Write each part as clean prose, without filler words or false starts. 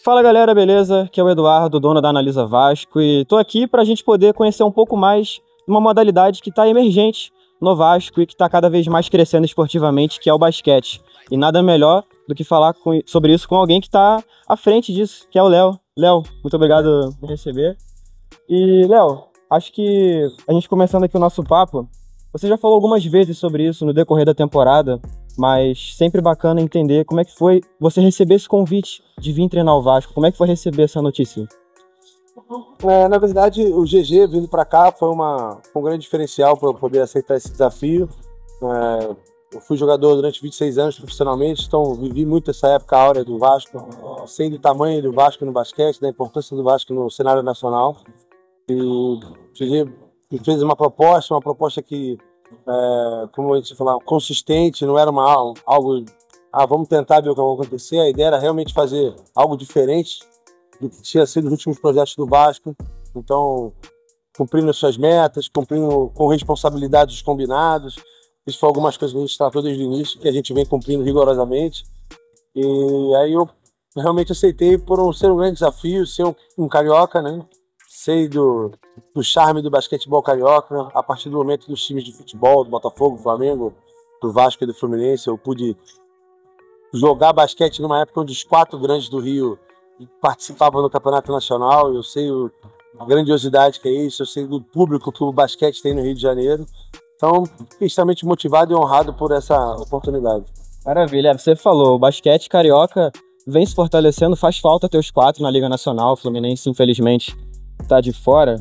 Fala galera, beleza? Aqui é o Eduardo, dono da Analisa Vasco, e tô aqui para a gente poder conhecer um pouco mais de uma modalidade que está emergente no Vasco e que está cada vez mais crescendo esportivamente, que é o basquete. E nada melhor do que falar sobre isso com alguém que está à frente disso, que é o Léo. Léo, muito obrigado por me receber. E Léo, acho que a gente começando aqui o nosso papo, você já falou algumas vezes sobre isso no decorrer da temporada, mas sempre bacana entender como é que foi você receber esse convite de vir treinar o Vasco. Como é que foi receber essa notícia? Na verdade, o GG vindo para cá foi um grande diferencial para eu poder aceitar esse desafio. Eu fui jogador durante 26 anos profissionalmente, então vivi muito essa época áurea do Vasco, sei do tamanho do Vasco no basquete, da importância do Vasco no cenário nacional. E o GG me fez uma proposta que, como a gente fala, consistente, não era algo, vamos tentar ver o que vai acontecer. A ideia era realmente fazer algo diferente do que tinha sido os últimos projetos do Vasco. Então, cumprindo as suas metas, cumprindo com responsabilidade os combinados. Isso foi algumas coisas que a gente tratou desde o início, que a gente vem cumprindo rigorosamente. E aí eu realmente aceitei por ser um grande desafio, ser um carioca, né? Sei do charme do basquetebol carioca. A partir do momento dos times de futebol, do Botafogo, do Flamengo, do Vasco e do Fluminense, eu pude jogar basquete numa época onde os 4 grandes do Rio participavam do Campeonato Nacional. Eu sei a grandiosidade que é isso, eu sei do público que o basquete tem no Rio de Janeiro. Então, fiquei extremamente motivado e honrado por essa oportunidade. Maravilha, você falou, o basquete carioca vem se fortalecendo, faz falta ter os 4 na Liga Nacional, o Fluminense infelizmente tá de fora.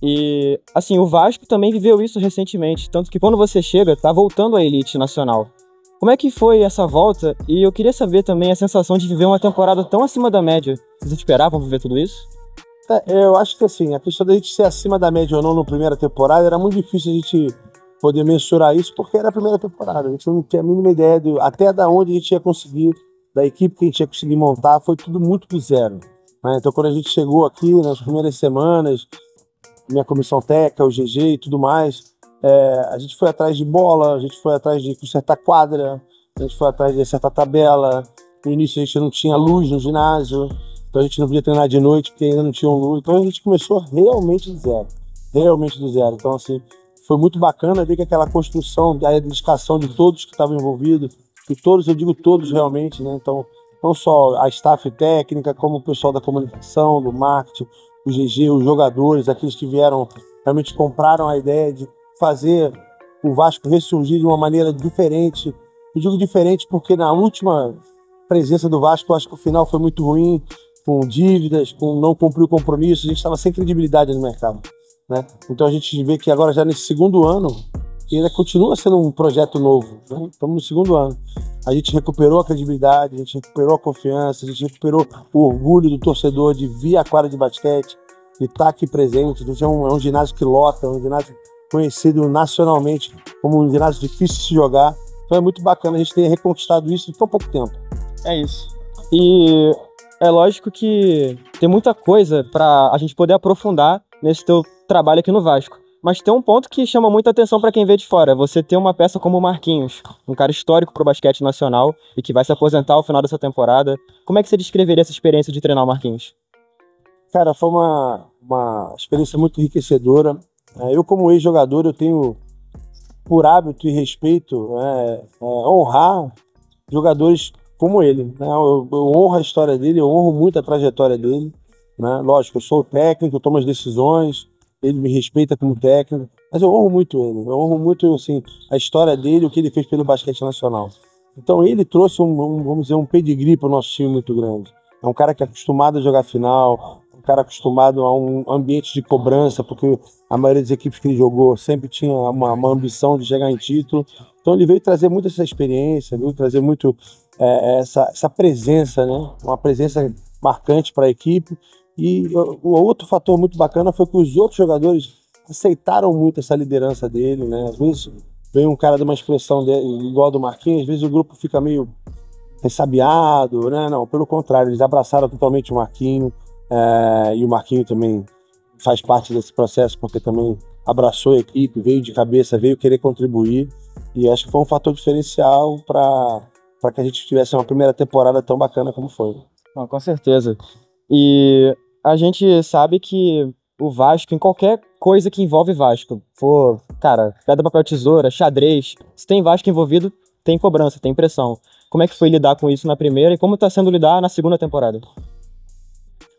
E assim, o Vasco também viveu isso recentemente, tanto que quando você chega, tá voltando à elite nacional. Como é que foi essa volta? E eu queria saber também a sensação de viver uma temporada tão acima da média. Vocês esperavam viver tudo isso? Eu acho que assim, a questão da gente ser acima da média ou não na primeira temporada, era muito difícil a gente poder mensurar isso, porque era a primeira temporada. A gente não tinha a mínima ideia até da onde a gente ia conseguir, da equipe que a gente ia conseguir montar, foi tudo muito do zero. Né? Então quando a gente chegou aqui, nas primeiras semanas, minha comissão técnica, o GG e tudo mais, a gente foi atrás de bola, a gente foi atrás de consertar quadra, a gente foi atrás de acertar tabela. No início a gente não tinha luz no ginásio, então a gente não podia treinar de noite porque ainda não tinha luz. Então a gente começou realmente do zero, realmente do zero. Então assim, foi muito bacana ver que aquela construção, a dedicação de todos que estavam envolvidos, e todos, eu digo todos realmente, né? Então não só a staff técnica, como o pessoal da comunicação, do marketing, o GG, os jogadores, aqueles que vieram, realmente compraram a ideia de fazer o Vasco ressurgir de uma maneira diferente. Eu digo diferente porque na última presença do Vasco, eu acho que o final foi muito ruim, com dívidas, com não cumprir o compromisso, a gente estava sem credibilidade no mercado. Né? Então a gente vê que agora já nesse segundo ano, que ainda continua sendo um projeto novo, né? Estamos no segundo ano. A gente recuperou a credibilidade, a gente recuperou a confiança, a gente recuperou o orgulho do torcedor de vir à quadra de basquete, de estar aqui presente. É um ginásio que lota, um ginásio conhecido nacionalmente como um ginásio difícil de se jogar. Então é muito bacana a gente ter reconquistado isso em tão pouco tempo. É isso. E é lógico que tem muita coisa para a gente poder aprofundar nesse teu trabalho aqui no Vasco. Mas tem um ponto que chama muita atenção para quem vê de fora. Você ter uma peça como o Marquinhos, um cara histórico pro basquete nacional e que vai se aposentar ao final dessa temporada. Como é que você descreveria essa experiência de treinar o Marquinhos? Cara, foi uma experiência muito enriquecedora. Eu, como ex-jogador, eu tenho por hábito e respeito honrar jogadores como ele. Né? Eu honro a história dele, eu honro muito a trajetória dele. Né? Lógico, eu sou o técnico, eu tomo as decisões, ele me respeita como técnico, mas eu honro muito ele, eu honro muito assim, a história dele, o que ele fez pelo basquete nacional. Então ele trouxe vamos dizer, um pedigree para o nosso time muito grande. É um cara que é acostumado a jogar final, um cara acostumado a um ambiente de cobrança, porque a maioria das equipes que ele jogou sempre tinha uma ambição de chegar em título. Então ele veio trazer muito essa experiência, veio trazer muito essa presença, né? Uma presença marcante para a equipe. E o outro fator muito bacana foi que os outros jogadores aceitaram muito essa liderança dele, né? Às vezes vem um cara de uma expressão igual a do Marquinhos, às vezes o grupo fica meio ressabiado, né? Não, pelo contrário, eles abraçaram totalmente o Marquinho, e o Marquinho também faz parte desse processo porque também abraçou a equipe, veio de cabeça, veio querer contribuir, e acho que foi um fator diferencial para que a gente tivesse uma primeira temporada tão bacana como foi. Não, com certeza. E a gente sabe que o Vasco, em qualquer coisa que envolve Vasco, for, cara, pedra, papel, tesoura, xadrez, se tem Vasco envolvido, tem cobrança, tem pressão. Como é que foi lidar com isso na primeira e como tá sendo lidar na segunda temporada?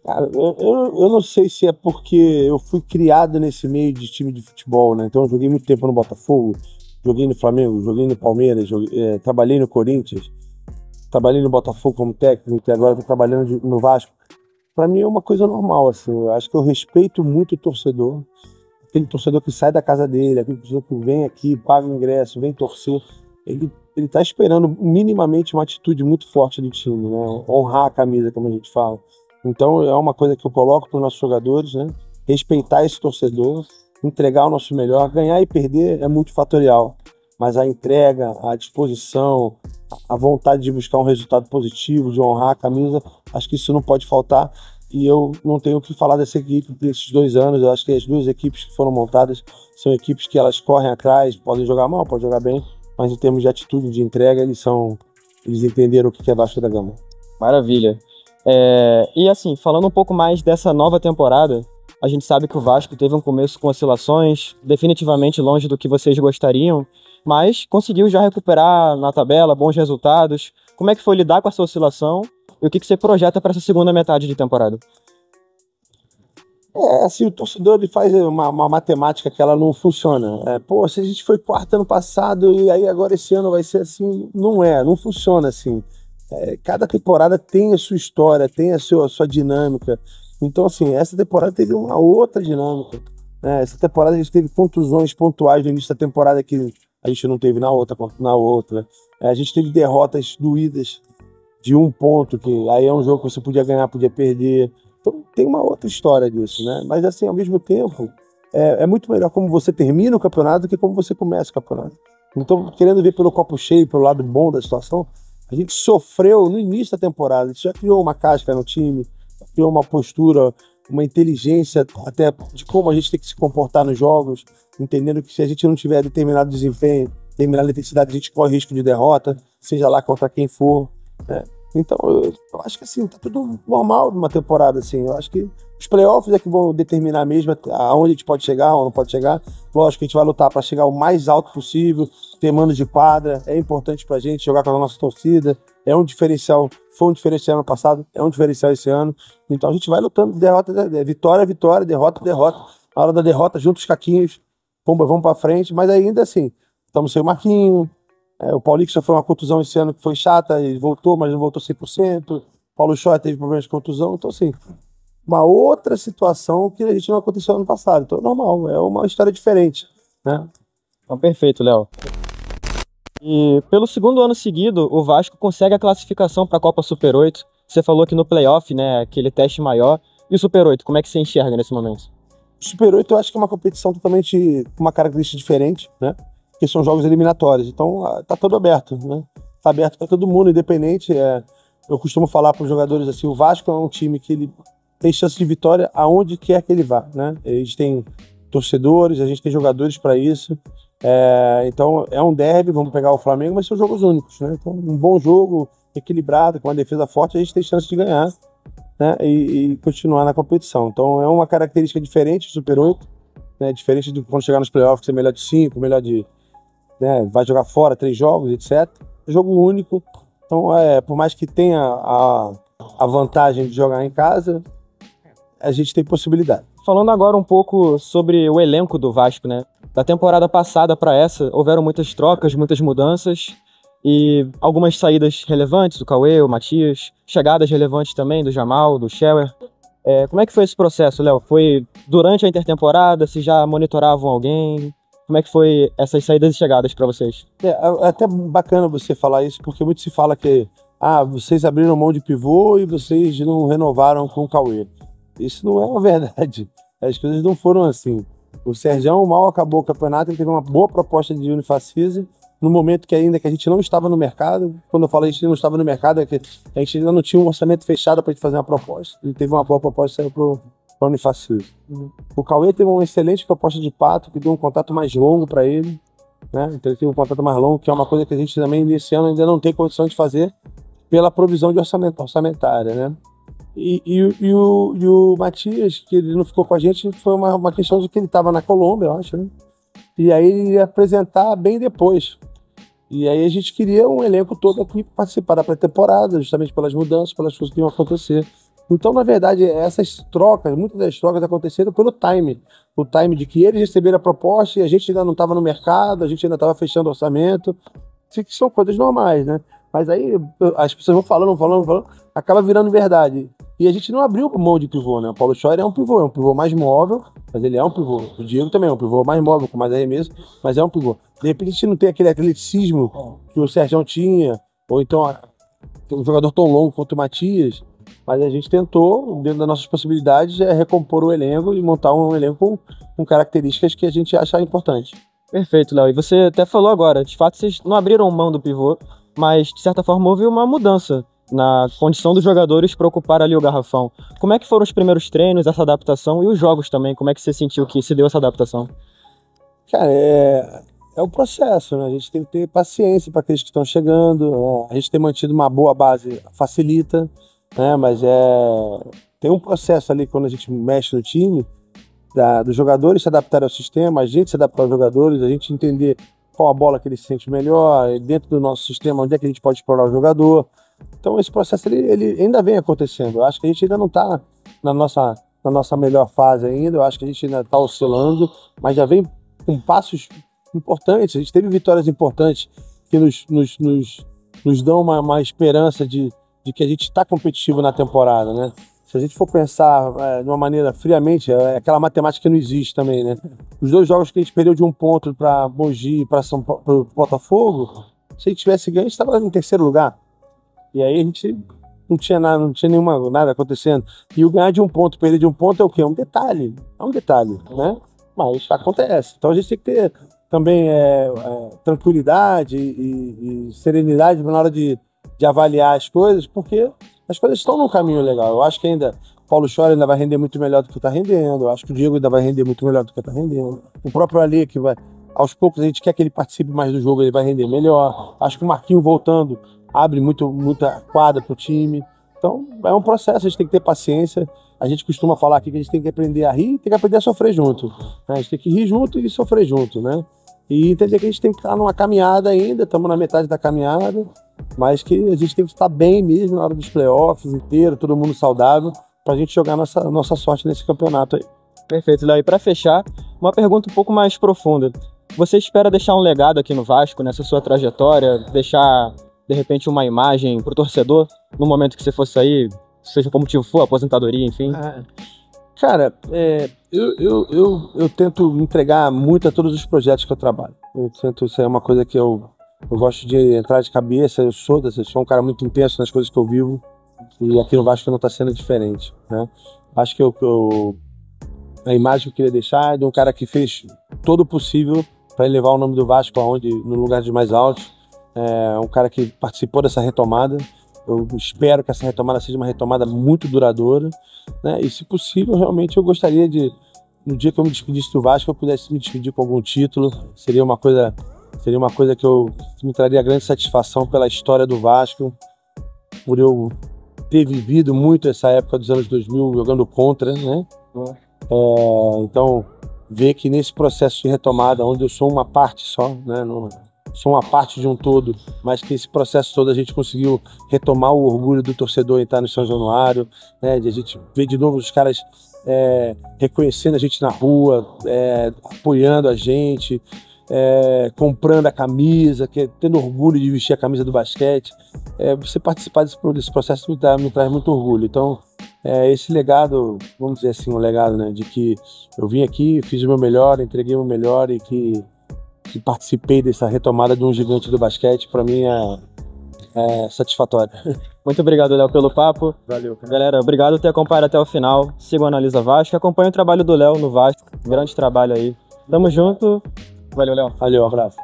Cara, eu não sei se é porque eu fui criado nesse meio de time de futebol, né? Então eu joguei muito tempo no Botafogo, joguei no Flamengo, joguei no Palmeiras, trabalhei no Corinthians, trabalhei no Botafogo como técnico e agora estou trabalhando no Vasco. Para mim é uma coisa normal, assim. Eu acho que eu respeito muito o torcedor, aquele torcedor que sai da casa dele, aquele torcedor que vem aqui, paga o ingresso, vem torcer. Ele tá esperando minimamente uma atitude muito forte do time, né? Honrar a camisa, como a gente fala. Então é uma coisa que eu coloco para os nossos jogadores, né? Respeitar esse torcedor, entregar o nosso melhor. Ganhar e perder é multifatorial, mas a entrega, a disposição, a vontade de buscar um resultado positivo, de honrar a camisa, acho que isso não pode faltar. E eu não tenho o que falar dessa equipe desses 2 anos. Eu acho que as duas equipes que foram montadas são equipes que elas correm atrás, podem jogar mal, podem jogar bem, mas em termos de atitude, de entrega, eles entenderam o que é Vasco da Gama. Maravilha. E assim, falando um pouco mais dessa nova temporada, a gente sabe que o Vasco teve um começo com oscilações, definitivamente longe do que vocês gostariam, mas conseguiu já recuperar na tabela bons resultados. Como é que foi lidar com essa oscilação e o que você projeta para essa segunda metade de temporada? Assim, o torcedor ele faz uma matemática que ela não funciona. Pô, se a gente foi quarto ano passado e aí agora esse ano vai ser assim, não funciona assim. Cada temporada tem a sua história, tem a sua dinâmica. Então, assim, essa temporada teve uma outra dinâmica, né? Essa temporada a gente teve contusões pontuais no início da temporada que a gente não teve na outra, na outra. A gente teve derrotas doídas de 1 ponto, que aí é um jogo que você podia ganhar, podia perder. Então tem uma outra história disso, né? Mas assim, ao mesmo tempo, é muito melhor como você termina o campeonato do que como você começa o campeonato. Então, querendo ver pelo copo cheio, pelo lado bom da situação, a gente sofreu no início da temporada. A gente já criou uma casca no time, criou uma postura, uma inteligência até de como a gente tem que se comportar nos jogos, entendendo que se a gente não tiver determinado desempenho, determinada intensidade, a gente corre risco de derrota, seja lá contra quem for, né? Então, eu acho que assim, tá tudo normal numa temporada, assim. Eu acho que os playoffs é que vão determinar mesmo aonde a gente pode chegar ou não pode chegar. Lógico que a gente vai lutar para chegar o mais alto possível, ter mano de quadra, é importante pra gente jogar com a nossa torcida, é um diferencial, foi um diferencial ano passado, é um diferencial esse ano. Então a gente vai lutando, vitória, vitória, derrota, derrota. Na hora da derrota, juntos os caquinhos, pomba, vamos pra frente, mas ainda assim, estamos sem o Marquinhos. O Paulinho sofreu uma contusão esse ano que foi chata, ele voltou, mas não voltou 100%. Paulo Shoa teve problemas de contusão. Então, assim, uma outra situação que a gente não aconteceu ano passado. Então, é normal, é uma história diferente, né? Então, perfeito, Léo. E pelo segundo ano seguido, o Vasco consegue a classificação para a Copa Super 8. Você falou que no playoff, né, aquele teste maior. E o Super 8, como é que você enxerga nesse momento? O Super 8 eu acho que é uma competição totalmente com uma característica diferente, né? Que são jogos eliminatórios. Então, tá todo aberto, né? Tá aberto para todo mundo, independente. Eu costumo falar para os jogadores assim, o Vasco é um time que ele tem chance de vitória aonde quer que ele vá, né? A gente tem torcedores, a gente tem jogadores para isso. Então, é um derby, vamos pegar o Flamengo, mas são jogos únicos, né? Então, um bom jogo, equilibrado, com uma defesa forte, a gente tem chance de ganhar, né? E continuar na competição. Então, é uma característica diferente do Super 8, né? Diferente de quando chegar nos playoffs, ser melhor de 5, melhor de... Né? Vai jogar fora 3 jogos, etc. É jogo único. Então, por mais que tenha a vantagem de jogar em casa, a gente tem possibilidade. Falando agora um pouco sobre o elenco do Vasco, né? Da temporada passada para essa, houveram muitas trocas, muitas mudanças e algumas saídas relevantes, do Cauê, o Matias, chegadas relevantes também, do Jamal, do Schauer. Como é que foi esse processo, Léo? Foi durante a intertemporada? Se já monitoravam alguém? Como é que foi essas saídas e chegadas para vocês? É até bacana você falar isso, porque muito se fala que vocês abriram mão de pivô e vocês não renovaram com o Cauê. Isso não é uma verdade. As coisas não foram assim. O Sergião mal acabou o campeonato, ele teve uma boa proposta de Unifacisa, no momento que ainda que a gente não estava no mercado. Quando eu falo a gente não estava no mercado, é que a gente ainda não tinha um orçamento fechado para a gente fazer uma proposta. Ele teve uma boa proposta e saiu para o Unifacisa. O Cauê teve uma excelente proposta de Pato, que deu um contrato mais longo para ele, né? Então ele teve um contrato mais longo, que é uma coisa que a gente também nesse ano ainda não tem condição de fazer, pela provisão de orçamentária, né? E o Matias, que ele não ficou com a gente, foi uma questão de que ele estava na Colômbia, eu acho, né? E aí ele ia apresentar bem depois. E aí a gente queria um elenco todo aqui para participar da pré-temporada, justamente pelas mudanças, pelas coisas que iam acontecer. Então, na verdade, essas trocas, muitas das trocas aconteceram pelo time. O time de que eles receberam a proposta e a gente ainda não estava no mercado, a gente ainda estava fechando orçamento. Que são coisas normais, né? Mas aí as pessoas vão falando, acaba virando verdade. E a gente não abriu mão de pivô, né? O Paulo Scheuer é um pivô mais móvel, mas ele é um pivô. O Diego também é um pivô mais móvel, com mais arremesso, mas é um pivô. De repente a gente não tem aquele atleticismo que o Sergião tinha, ou então um jogador tão longo quanto o Matias, mas a gente tentou, dentro das nossas possibilidades, recompor o elenco e montar um elenco com características que a gente acha importante. Perfeito, Léo. E você até falou agora, de fato vocês não abriram mão do pivô, mas de certa forma houve uma mudança na condição dos jogadores para ocupar ali o garrafão. Como é que foram os primeiros treinos, essa adaptação e os jogos também? Como é que você sentiu que se deu essa adaptação? Cara, é um processo, né? A gente tem que ter paciência para aqueles que estão chegando, né? A gente ter mantido uma boa base facilita, né? Mas tem um processo ali quando a gente mexe no time, dos jogadores se adaptarem ao sistema, a gente se adaptar aos jogadores, a gente entender qual a bola que ele se sente melhor, dentro do nosso sistema, onde é que a gente pode explorar o jogador. Então esse processo ele ainda vem acontecendo. Eu acho que a gente ainda não está na nossa melhor fase ainda, eu acho que a gente ainda está oscilando, mas já vem com passos importantes. A gente teve vitórias importantes que nos dão uma esperança de que a gente está competitivo na temporada, né? Se a gente for pensar de uma maneira friamente, aquela matemática que não existe também, né? Os 2 jogos que a gente perdeu de 1 ponto para Mogi e para Botafogo, se a gente tivesse ganho, a gente estava em 3º lugar. E aí a gente não tinha nada acontecendo. E o ganhar de 1 ponto, perder de 1 ponto é o quê? É um detalhe, né? Mas acontece. Então a gente tem que ter também tranquilidade e serenidade na hora de avaliar as coisas, porque as coisas estão num caminho legal. Eu acho que ainda o Paulo Scheuer ainda vai render muito melhor do que está rendendo. Eu acho que o Diego ainda vai render muito melhor do que está rendendo. O próprio Ali, que vai, aos poucos a gente quer que ele participe mais do jogo, ele vai render melhor. Acho que o Marquinho voltando abre muita quadra para o time. Então é um processo, a gente tem que ter paciência. A gente costuma falar aqui que a gente tem que aprender a rir e tem que aprender a sofrer junto, né? A gente tem que rir junto e sofrer junto, né? E entender que a gente tem que estar numa caminhada ainda, estamos na metade da caminhada, mas que a gente tem que estar bem mesmo na hora dos playoffs inteiro, todo mundo saudável, para a gente jogar nossa sorte nesse campeonato aí. Perfeito, Léo. E para fechar, uma pergunta um pouco mais profunda. Você espera deixar um legado aqui no Vasco, nessa sua trajetória, deixar, de repente, uma imagem para o torcedor, no momento que você for sair, seja como motivo for, aposentadoria, enfim? Cara, eu tento entregar muito a todos os projetos que eu trabalho. Isso é uma coisa que eu gosto de entrar de cabeça. Eu sou um cara muito intenso nas coisas que eu vivo, e aqui no Vasco não está sendo diferente, né? Acho que a imagem que eu queria deixar é de um cara que fez todo o possível para elevar o nome do Vasco no lugar de mais altos. Um cara que participou dessa retomada. Eu espero que essa retomada seja uma retomada muito duradoura, né? E se possível, realmente eu gostaria no dia que eu me despedisse do Vasco, eu pudesse me despedir com algum título. Seria uma coisa que me traria grande satisfação pela história do Vasco, por eu ter vivido muito essa época dos anos 2000 jogando contra, né? Então, ver que nesse processo de retomada, onde eu sou uma parte só, né? Sou uma parte de um todo, mas que esse processo todo a gente conseguiu retomar o orgulho do torcedor em estar no São Januário, né? De a gente ver de novo os caras reconhecendo a gente na rua, apoiando a gente, comprando a camisa, tendo orgulho de vestir a camisa do basquete. Você participar desse processo me traz muito orgulho. Então, esse legado, vamos dizer assim, um legado, né? De que eu vim aqui, fiz o meu melhor, entreguei o meu melhor e que participei dessa retomada de um gigante do basquete, para mim é satisfatório. Muito obrigado, Léo, pelo papo. Valeu, cara. Galera, obrigado por ter acompanhado até o final. Sigam o Analisa Vasco, acompanhe o trabalho do Léo no Vasco. Grande trabalho aí. Tamo junto. Valeu, Léo. Valeu, um abraço.